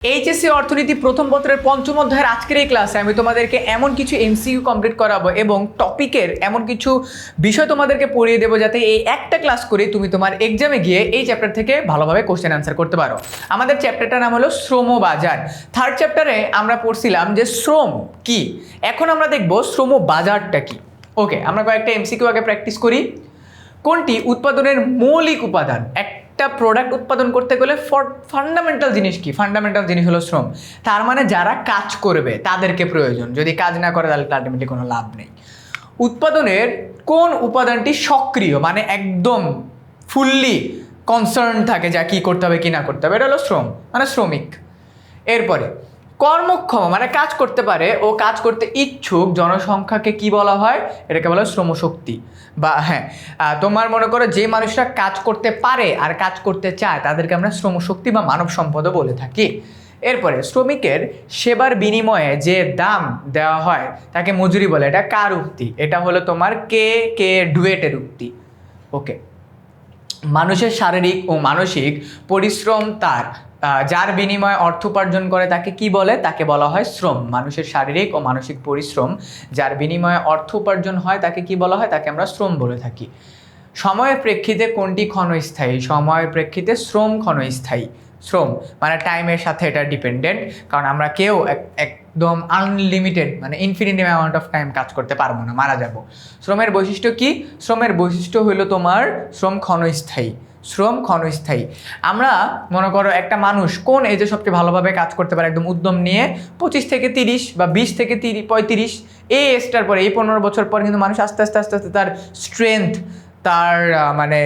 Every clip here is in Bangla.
এইচএসসি অর্থনীতি প্রথম পত্রের পঞ্চম অধ্যায়ের আজকের এই ক্লাসে আমি তোমাদেরকে এমন কিছু এমসিকিউ কমপ্লিট করাবো এবং টপিকের এমন কিছু বিষয় তোমাদেরকে পড়িয়ে দেবো যাতে এই একটা ক্লাস করে তুমি তোমার এক্সামে গিয়ে এই চ্যাপ্টার থেকে ভালোভাবে কোশ্চেন আনসার করতে পারো। আমাদের চ্যাপ্টারটার নাম হলো শ্রম বাজার। থার্ড চ্যাপ্টারে আমরা পড়ছিলাম যে শ্রম কি, এখন আমরা দেখবো শ্রম বাজারটা কি। ওকে, আমরা কয়েকটা এমসিকিউ আগে প্র্যাকটিস করি। কোনটি উৎপাদনের মৌলিক উপাদান? একটা প্রোডাক্ট উৎপাদন করতে গেলে ফান্ডামেন্টাল জিনিস কি? ফান্ডামেন্টাল জিনিস হলো শ্রম। তার মানে যারা কাজ করবে তাদেরকে প্রয়োজন, যদি কাজ না করে তাহলে আলটিমেটলি কোনো লাভ নেই। উৎপাদনের কোন উপাদানটি সক্রিয়, মানে একদম ফুললি কনসার্ন থাকে যা কি করতে হবে কি না করতে হবে, এটা হলো শ্রম, মানে শ্রমিক। এরপরে কর্মক্ষম মানে কাজ করতে পারে ও কাজ করতে ইচ্ছুক জনসংখ্যাকে কি বলা হয়? এটাকে বলা হয় শ্রমশক্তি। বা হ্যাঁ, তোমার মনে করো যে মানুষরা কাজ করতে পারে আর কাজ করতে চায় তাদেরকে আমরা শ্রমশক্তি বা মানব সম্পদও বলে থাকি। এরপরে শ্রমিকের সেবার বিনিময়ে যে দাম দেওয়া হয় তাকে মজুরি বলে। এটা কার উক্তি? এটা হলো তোমার কে ডুয়েটের উক্তি। ওকে, মানুষের শারীরিক ও মানসিক পরিশ্রম যার বিনিময়ে অর্থ উপার্জন করে তাকে কি বলে? তাকে বলা হয় শ্রম। মানুষের শারীরিক ও মানসিক পরিশ্রম যার বিনিময়ে অর্থ উপার্জন হয় তাকে কি বলা হয়? তাকে আমরা শ্রম বলে থাকি। সময়ের প্রেক্ষিতে কোনটি ক্ষণস্থায়ী? সময়ের প্রেক্ষিতে শ্রম ক্ষণস্থায়ী। শ্রম মানে টাইমের সাথে এটা ডিপেন্ডেন্ট, কারণ আমরা কেউ একদম আনলিমিটেড মানে ইনফিনিট অ্যামাউন্ট অফ টাইম কাজ করতে পারবো না, মারা যাব। শ্রমের বৈশিষ্ট্য কি? শ্রমের বৈশিষ্ট্য হলো তোমার শ্রম ক্ষণস্থায়ী। শ্রম ক্ষণস্থায়ী। আমরা মনে করো একটা মানুষ কোন এজে সবচেয়ে ভালোভাবে কাজ করতে পারে একদম উদ্যম নিয়ে? 25 থেকে 30 বা 20 থেকে 35, এই এজটার পরে, এই 15 বছর পর কিন্তু মানুষ আস্তে আস্তে আস্তে আস্তে তার স্ট্রেংথ, তার মানে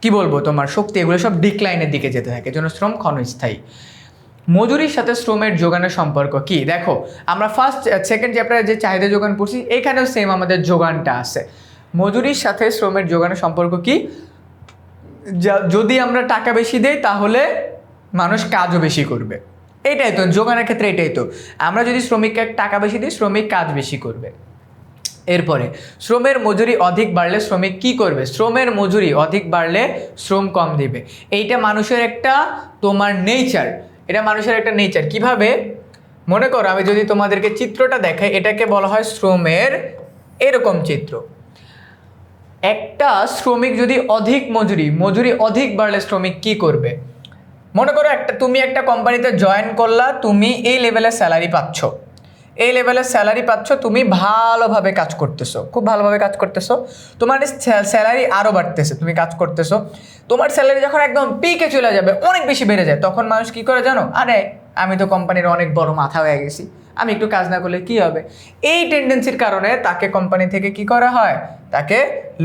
কি বলবো, তোমার শক্তি, এগুলো সব ডিক্লাইনের দিকে যেতে থাকে, জন্য শ্রম ক্ষণস্থায়ী। মজুরির সাথে শ্রমের যোগানের সম্পর্ক কি? দেখো, আমরা সেকেন্ড চ্যাপ্টারে যে চাহিদা যোগান পড়ছি এখানেও সেম আমাদের যোগানটা আছে। মজুরির সাথে শ্রমের যোগানের সম্পর্ক কি? যদি আমরা টাকা বেশি দেই তাহলে মানুষ কাজও বেশি করবে। এটাই তো যোগানের ক্ষেত্রে, এটাই তো। আমরা যদি শ্রমিককে টাকা বেশি দিই, শ্রমিক কাজ বেশি করবে। এরপরে শ্রমের মজুরি অধিক বাড়লে শ্রমিক কি করবে? শ্রমের মজুরি অধিক বাড়লে শ্রম কম দিবে। এইটা মানুষের একটা তোমার নেচার, এটা মানুষের একটা নেচার। কিভাবে? মনে করো আমি যদি তোমাদেরকে চিত্রটা দেখাই, এটাকে বলা হয় শ্রমের এরকম চিত্র। একটা শ্রমিক যদি অধিক মজুরি অধিক বাড়লে শ্রমিক কি করবে? মনে করো তুমি একটা কোম্পানিতে জয়েন করলা, তুমি এই লেভেলের স্যালারি পাচ্ছ, এই লেভেলের স্যালারি পাচ্ছ, তুমি ভালোভাবে কাজ করতেছো, খুব ভালোভাবে কাজ করতেছো, তোমার স্যালারি আরও বাড়তেছে, তুমি কাজ করতেছো। তোমার স্যালারি যখন একদম পিকে চলে যাবে, অনেক বেশি বেড়ে যায়, তখন মানুষ কি করে জানো? আরে আমি তো কোম্পানির অনেক বড় মাথা হয়ে গেছি, আমি একটু কাজ না করলে কি হবে? এই টেন্ডেন্সির কারণে তাকে কোম্পানি থেকে কি করা হয়? তাকে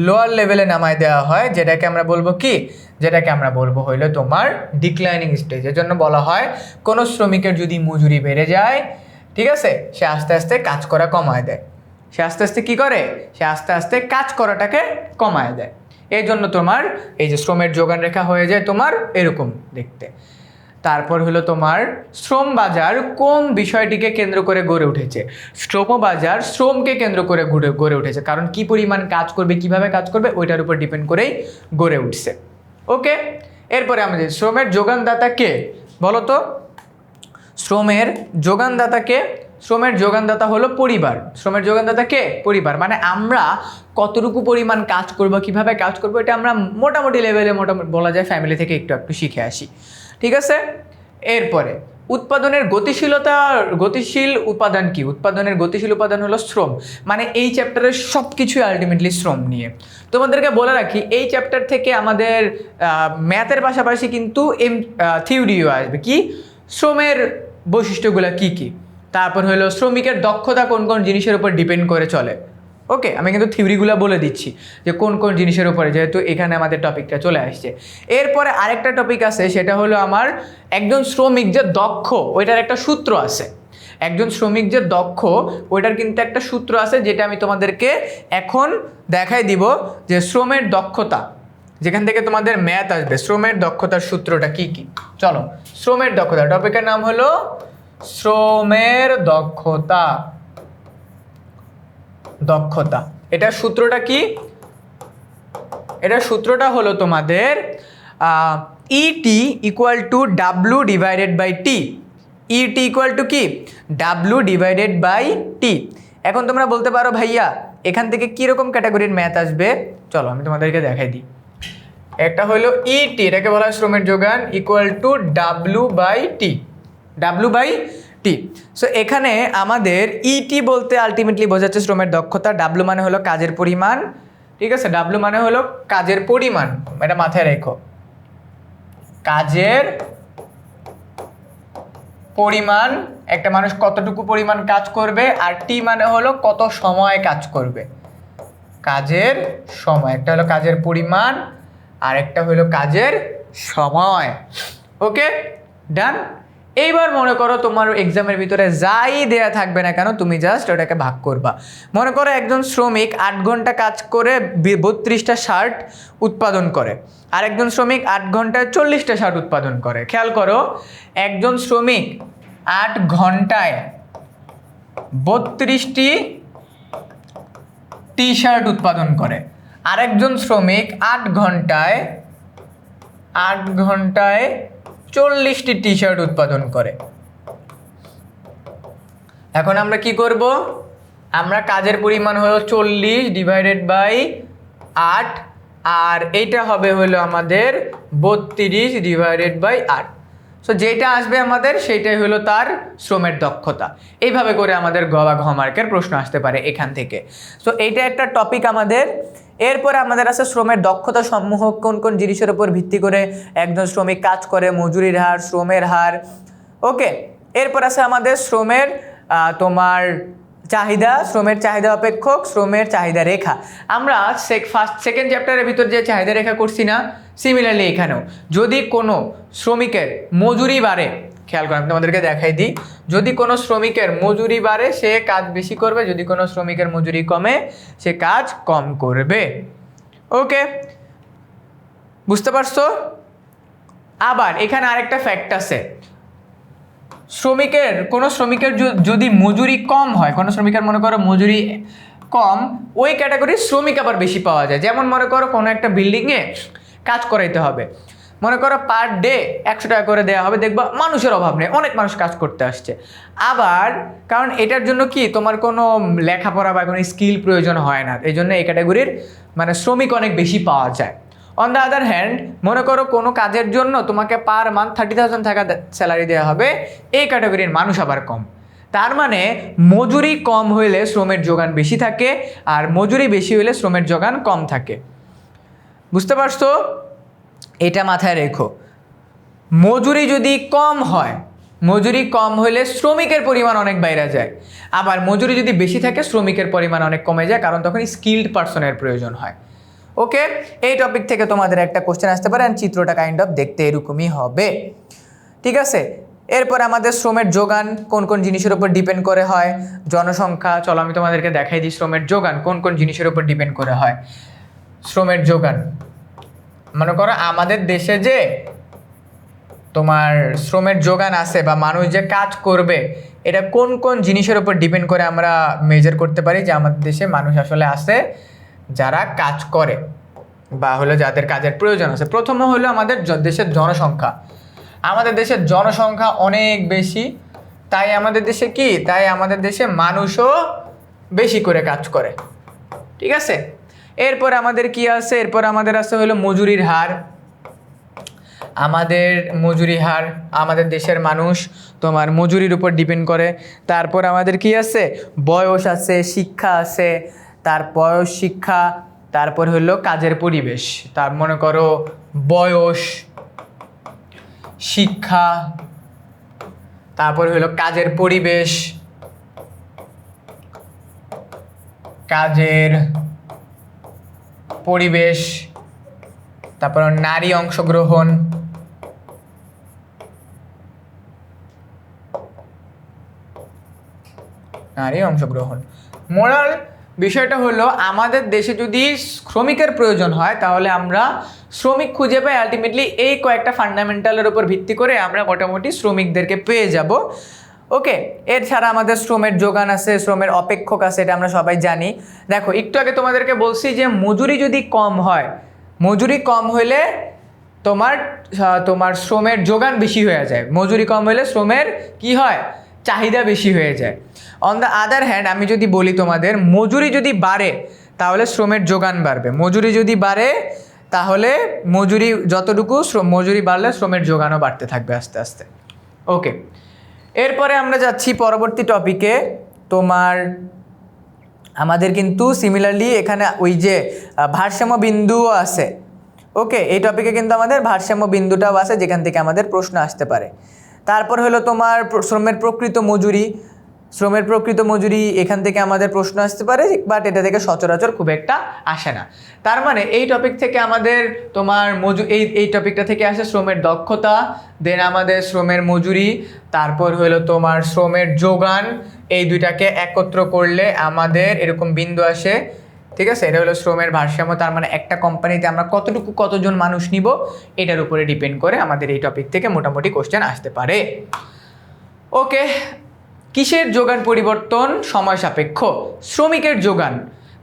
লোয়ার লেভেলে নামায় দেওয়া হয়, যেটাকে আমরা বলবো কি? যেটাকে আমরা বলবো হইলো তোমার ডিক্লাইনিং স্টেজ। এর জন্য বলা হয় কোনো শ্রমিকের যদি মজুরি বেড়ে যায়, ঠিক আছে, সে আস্তে আস্তে কাজ করা কমায় দেয়। সে আস্তে আস্তে কি করে? সে আস্তে আস্তে কাজ করাটাকে কমায় দেয়। এই জন্য তোমার এই যে শ্রমের যোগান রেখা হয়ে যায় তোমার এরকম দেখতে। তারপর হলো তোমার শ্রম বাজার কোন বিষয়টিকে কেন্দ্র করে গড়ে উঠেছে? শ্রম বাজার শ্রমকে কেন্দ্র করে গড়ে উঠেছে, কারণ কি পরিমাণ কাজ করবে, কিভাবে কাজ করবে, ওইটার উপর ডিপেন্ড করেই গড়ে উঠছে। ওকে, এরপরে আমাদের শ্রমের যোগানদাতা কে বলো তো? শ্রমের যোগানদাতা কে? শ্রমের যোগানদাতা হলো পরিবার। শ্রমের যোগানদাতা কে? পরিবার। মানে আমরা কতটুকু পরিমাণ কাজ করব, কিভাবে কাজ করব, এটা আমরা মোটামুটি লেভেলে, মোটামুটি বলা যায় ফ্যামিলি থেকে একটু একটু শিখে আসি, ঠিক আছে। এরপরে উৎপাদনের গতিশীল উপাদান কি? উৎপাদনের গতিশীল উপাদান হলো শ্রম। মানে এই চ্যাপ্টারের সব কিছুই আলটিমেটলি শ্রম নিয়ে। তোমাদেরকে বলে রাখি, এই চ্যাপ্টার থেকে আমাদের ম্যাথের পাশাপাশি কিন্তু থিওরিও আসবে। কি? শ্রমের বৈশিষ্ট্যগুলো কি কি, তারপর হলো শ্রমিকের দক্ষতা কোন কোন জিনিসের উপর ডিপেন্ড করে চলে। ওকে, আমি কিন্তু থিওরিগুলো বলে দিচ্ছি যে কোন কোন জিনিসের উপরে, যেহেতু এখানে আমাদের টপিকটা চলে আসছে। এরপরে আরেকটা টপিক আছে, সেটা হলো আমার একজন শ্রমিক যে দক্ষ ওইটার একটা সূত্র আছে। একজন শ্রমিক যে দক্ষ ওইটার কিন্তু একটা সূত্র আছে, যেটা আমি তোমাদেরকে এখন দেখাই দিব যে শ্রমের দক্ষতা, যেখান থেকে তোমাদের ম্যাথ আসবে। শ্রমের দক্ষতার সূত্রটা কি কি? চলো, শ্রমের দক্ষতা টপিকের নাম হলো শ্রমের দক্ষতা। এটা সূত্রটা কি? এটা সূত্রটা হলো তোমাদের ET equal to W divided by T. ET equal to কি? W divided by T. এখন তোমরা বলতে পারো ভাইয়া এখান থেকে কীরকম ক্যাটাগরির ম্যাথ আসবে, চলো আমি তোমাদেরকে দেখাই দিই। একটা হলো ইটি, এটাকে বলা হয় শ্রমের যোগান, equal to W by T, W by T. So এখানে আমাদের ইটি বলতে আলটিমেটলি বোঝাচ্ছে শ্রমের দক্ষতা, ডাব্লু মানে হলো কাজের পরিমাণ, ঠিক আছে, ডাব্লু মানে হলো কাজের পরিমাণ, এটা মাথায় রেখো, কাজের পরিমাণ, একটা মানুষ কতটুকু পরিমাণ কাজ করবে, আর টি মানে হলো কত সময় কাজ করবে, কাজের সময়, একটা হলো কাজের পরিমাণ আর একটা হলো কাজের সময়। ওকে, ডান। এইবার মনে করো তোমার এক্সামের ভিতরে যাই দেয়া থাকবে না কেন, তুমি জাস্ট ওটাকে ভাগ করবা। মনে করো একজন শ্রমিক 8 ঘন্টা কাজ করে 32টা শার্ট উৎপাদন করে, আর একজন শ্রমিক 8 ঘন্টায় 40টা শার্ট উৎপাদন করে। খেয়াল করো, একজন শ্রমিক 8 ঘন্টায় 32টি টি শার্ট উৎপাদন করে, আরেকজন শ্রমিক 8 ঘন্টায় 40টি টি শার্ট উৎপাদন করে। এখন আমরা কি করব? আমরা কাজের পরিমাণ হলো 40 ডিভাইডেড বাই 8, আর এইটা হবে হলো আমাদের 32 ডিভাইডেড বাই 8। সো যেটা আসবে আমাদের সেইটাই হলো তার শ্রমের দক্ষতা। এইভাবে করে আমাদের গ বা ঘ মার্কের প্রশ্ন আসতে পারে এখান থেকে। সো এইটা একটা টপিক আমাদের। এরপরে আমাদের আছে শ্রমের দক্ষতা সমূহ, কোন কোন জিনিসের উপর ভিত্তি করে একজন শ্রমিক কাজ করে, মজুরির হার, শ্রমের হার। ওকে, এরপর আছে আমাদের শ্রমের তোমার চাহিদা, শ্রমের চাহিদা অপেক্ষক, শ্রমের চাহিদা রেখা। আমরা সেকেন্ড চ্যাপ্টারের ভিতর যে চাহিদা রেখা করছি না, সিমিলারলি এখানেও যদি কোনো শ্রমিকের মজুরি বাড়ে, খেয়াল করে আমি তোমাদেরকে দেখাই দিই, যদি কোনো শ্রমিকের মজুরি বাড়ে সে কাজ বেশি করবে, যদি কোনো শ্রমিকের মজুরি কমে সে কাজ কম করবে। ওকে, বুঝতে পারছো? আবার এখানে আরেকটা ফ্যাক্ট আছে, কোনো শ্রমিকের যদি মজুরি কম হয়, কোনো শ্রমিকের মনে করো মজুরি কম, ওই ক্যাটাগরির শ্রমিক আবার বেশি পাওয়া যায়। যেমন মনে করো কোনো একটা বিল্ডিংয়ে কাজ করাইতে হবে, মনে করো পার ডে 100 টাকা করে দেওয়া হবে, দেখবা মানুষের অভাব নেই, অনেক মানুষ কাজ করতে আসছে। আবার কারণ এটার জন্য কি তোমার কোনো লেখাপড়া বা কোনো স্কিল প্রয়োজন হয় না, এই জন্য এই ক্যাটাগরির মানে শ্রমিক অনেক বেশি পাওয়া যায়। অন দ্য আদার হ্যান্ড, মনে করো কোনো কাজের জন্য তোমাকে পার মান্থ 30,000 টাকা স্যালারি দেওয়া হবে, এই ক্যাটাগরির মানুষ আবার কম। তার মানে মজুরি কম হইলে শ্রমের যোগান বেশি থাকে, আর মজুরি বেশি হইলে শ্রমের যোগান কম থাকে। বুঝতে পারছো? এটা মাথায় রেখো। মজুরি যদি কম হয়, মজুরি কম হইলে শ্রমিকের পরিমাণ অনেক বাইরে যায়, আবার মজুরি যদি বেশি থাকে শ্রমিকের পরিমাণ অনেক কমে যায়, কারণ তখন স্কিল্ড পার্সনের প্রয়োজন হয়। ওকে, এই টপিক থেকে তোমাদের একটা কোশ্চেন আসতে পারে, চিত্রটা কাইন্ড অফ দেখতে এরকমই হবে। ঠিক আছে, এরপর আমাদের শ্রমের যোগান কোন কোন জিনিসের উপর ডিপেন্ড করে হয়? জনসংখ্যা। চলো আমি তোমাদেরকে দেখাই দিই শ্রমের যোগান কোন কোন জিনিসের উপর ডিপেন্ড করে হয়। শ্রমের যোগান মনে করো আমাদের দেশে যে তোমার শ্রমের যোগান আছে বা মানুষ যে কাজ করবে, এটা কোন কোন জিনিসের উপর ডিপেন্ড করে আমরা মেজার করতে পারি যে আমাদের দেশে মানুষ আসলে আছে যারা কাজ করে বা হলো যাদের কাজের প্রয়োজন আছে। প্রথম হলো আমাদের দেশের জনসংখ্যা। আমাদের দেশের জনসংখ্যা অনেক বেশি, তাই আমাদের দেশে মানুষও বেশি করে কাজ করে। ঠিক আছে, এরপর আমাদের কি আছে? এরপর আমাদের আছে হলো মজুরির হার। আমাদের দেশের মানুষ তোমার মজুরির উপর ডিপেন্ড করে। তারপর আমাদের কি আছে? বয়স আছে, শিক্ষা আছে, তারপর শিক্ষা, তারপর হলো কাজের পরিবেশ। তার মনে করো বয়স, শিক্ষা, তারপর হলো কাজের পরিবেশ, তারপর নারী অংশগ্রহণ, মোরাল বিষয়টা হলো আমাদের দেশে যদি শ্রমিকের প্রয়োজন হয় তাহলে আমরা শ্রমিক খুঁজে পাই। আলটিমেটলি এই কয়েকটা ফান্ডামেন্টালের উপর ভিত্তি করে আমরা মোটামুটি শ্রমিকদেরকে পেয়ে যাব। ওকে, এছাড়া আমাদের শ্রমের যোগান আছে, শ্রমের অপেক্ষক আছে, এটা আমরা সবাই জানি। দেখো একটু আগে তোমাদেরকে বলছি যে মজুরি যদি কম হয়, মজুরি কম হইলে তোমার তোমার শ্রমের যোগান বেশি হয়ে যায়, মজুরি কম হলে শ্রমের কি হয়, চাহিদা বেশি হয়ে যায়। অন দ্য আদার হ্যান্ড আমি যদি বলি তোমাদের, মজুরি যদি বাড়ে তাহলে শ্রমের যোগান বাড়বে, মজুরি যদি বাড়ে তাহলে মজুরি যতটুকু মজুরি বাড়লে শ্রমের যোগানও বাড়তে থাকবে আস্তে আস্তে। ওকে, এরপরে আমরা যাচ্ছি পরবর্তী টপিকে। তোমার আমাদের কিন্তু সিমিলারলি এখানে ওই যে ভারসাম্য বিন্দুও আছে। ওকে, এই টপিকে কিন্তু আমাদের ভারসাম্য বিন্দুটাও আছে যেখান থেকে আমাদের প্রশ্ন আসতে পারে। তারপর হলো তোমার শ্রমের প্রকৃত মজুরি, শ্রমের প্রকৃত মজুরি এখান থেকে আমাদের প্রশ্ন আসতে পারে, বাট এটা থেকে সচরাচর খুব একটা আসে না। তার মানে এই টপিক থেকে আমাদের তোমার এই টপিকটা থেকে আসে শ্রমের দক্ষতা, দেন আমাদের শ্রমের মজুরি, তারপর হলো তোমার শ্রমের যোগান। এই দুইটাকে একত্র করলে আমাদের এরকম বিন্দু আসে, ঠিক আছে। এটা হলো শ্রমের ভারসাম্য। তার মানে একটা কোম্পানিতে আমরা কতজন মানুষ নিব এটার উপরে ডিপেন্ড করে আমাদের এই টপিক থেকে মোটামুটি কোশ্চেন আসতে পারে। ওকে, কিসের যোগান পরিবর্তন সময় সাপেক্ষ? শ্রমিকের যোগান।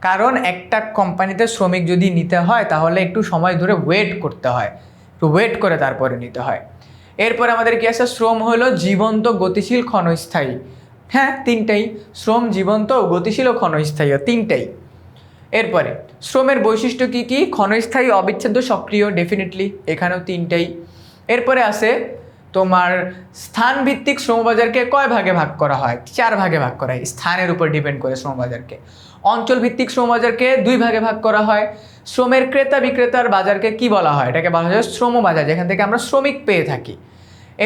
কারণ একটা কোম্পানিতে শ্রমিক যদি নিতে হয় তাহলে একটু সময় ধরে ওয়েট করতে হয়, একটু ওয়েট করে তারপরে নিতে হয়। এরপরে আমাদের কি আছে, শ্রম হলো জীবন্ত, গতিশীল, ক্ষণস্থায়ী। হ্যাঁ, তিনটাই, শ্রম জীবন্ত, গতিশীল ও ক্ষণস্থায়ী, তিনটাই। এরপরে শ্রমের বৈশিষ্ট্য কি কি? ক্ষণস্থায়ী, অবিচ্ছেদ্য, সক্রিয়, ডেফিনেটলি এখানেও তিনটাই। এরপরে আছে তোমার স্থানভিত্তিক শ্রমবাজারকে কয় ভাগে ভাগ করা হয়? 4 ভাগে ভাগ করা হয়, স্থানের উপর ডিপেন্ড করে শ্রমবাজারকে। অঞ্চলভিত্তিক শ্রমবাজারকে 2 ভাগে ভাগ করা হয়। শ্রমের ক্রেতা বিক্রেতার বাজারকে কি বলা হয়? এটাকে বলা হয় শ্রমবাজার, যেখান থেকে আমরা শ্রমিক পেয়ে থাকি।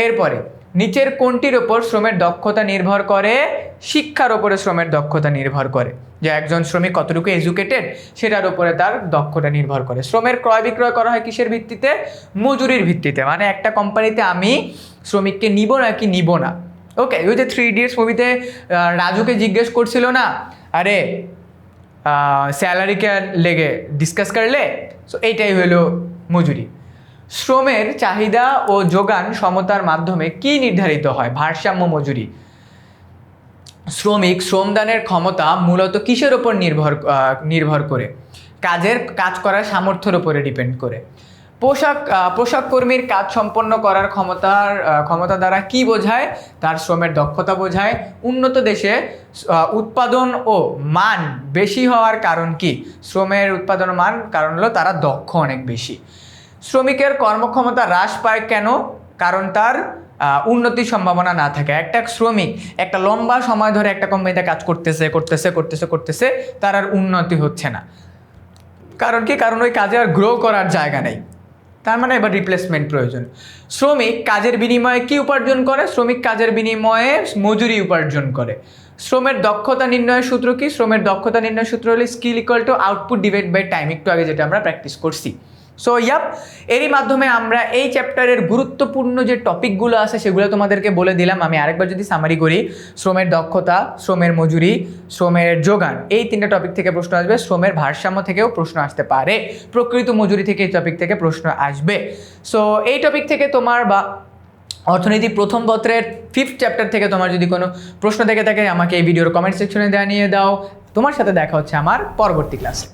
এরপরে নিচের কোনটির ওপর শ্রমের দক্ষতা নির্ভর করে? শিক্ষার ওপরে শ্রমের দক্ষতা নির্ভর করে, যে একজন শ্রমিক কতটুকু এডুকেটেড সেটার উপরে তার দক্ষতা নির্ভর করে। শ্রমের ক্রয় বিক্রয় করা হয় কিসের ভিত্তিতে? মজুরির ভিত্তিতে। মানে একটা কোম্পানিতে আমি শ্রমিককে নিব নাকি নিব না। ওকে, ওই যে 3 Idiots মুভিতে রাজুকে জিজ্ঞেস করছিল না, আরে স্যালারি কে লেগে ডিসকাস করলে, সো এইটাই হলো মজুরি। শ্রমের চাহিদা ও যোগান সমতার মাধ্যমে কি নির্ধারিত হয়? ভারসাম্য মজুরি। শ্রমদানের ক্ষমতা মূলত কিসের ওপর নির্ভর করে? কাজ করার সামর্থ্যের উপরে ডিপেন্ড করে। পোশাক কর্মীর কাজ সম্পন্ন করার ক্ষমতা দ্বারা কি বোঝায়? তার শ্রমের দক্ষতা বোঝায়। উন্নত দেশে উৎপাদন ও মান বেশি হওয়ার কারণ কি? শ্রমের উৎপাদন ও মান কারণ হলো তারা দক্ষ অনেক বেশি। শ্রমিকের কর্মক্ষমতা হ্রাস পায় কেন? কারণ তার উন্নতির সম্ভাবনা না থাকে। একটা শ্রমিক একটা লম্বা সময় ধরে একটা কোম্পানিতে কাজ করতেছে, তার আর উন্নতি হচ্ছে না। কারণ কি? কারণ ওই কাজে আর গ্রো করার জায়গা নেই, তার মানে এবার রিপ্লেসমেন্ট প্রয়োজন। শ্রমিক কাজের বিনিময়ে কি উপার্জন করে? শ্রমিক কাজের বিনিময়ে মজুরি উপার্জন করে। শ্রমের দক্ষতা নির্ণয়ের সূত্র কি? শ্রমের দক্ষতা নির্ণয়ের সূত্র হলো skill equal to output divide by time, একটু আগে যেটা আমরা প্র্যাকটিস করছি। সো এরই মাধ্যমে আমরা এই চ্যাপ্টারের গুরুত্বপূর্ণ যে টপিকগুলো আছে সেগুলো তোমাদেরকে বলে দিলাম। আমি আরেকবার যদি সামারি করি, শ্রমের দক্ষতা, শ্রমের মজুরি, শ্রমের যোগান, এই 3টা টপিক থেকে প্রশ্ন আসবে। শ্রমের ভারসাম্য থেকেও প্রশ্ন আসতে পারে, প্রকৃত মজুরি থেকে এই টপিক থেকে প্রশ্ন আসবে। সো এই টপিক থেকে তোমার বা অর্থনীতি প্রথম পত্রের 5th চ্যাপ্টার থেকে তোমার যদি কোনো প্রশ্ন থেকে থাকে আমাকে এই ভিডিওর কমেন্ট সেকশনে জানিয়ে দাও। তোমার সাথে দেখা হচ্ছে আমার পরবর্তী ক্লাসে।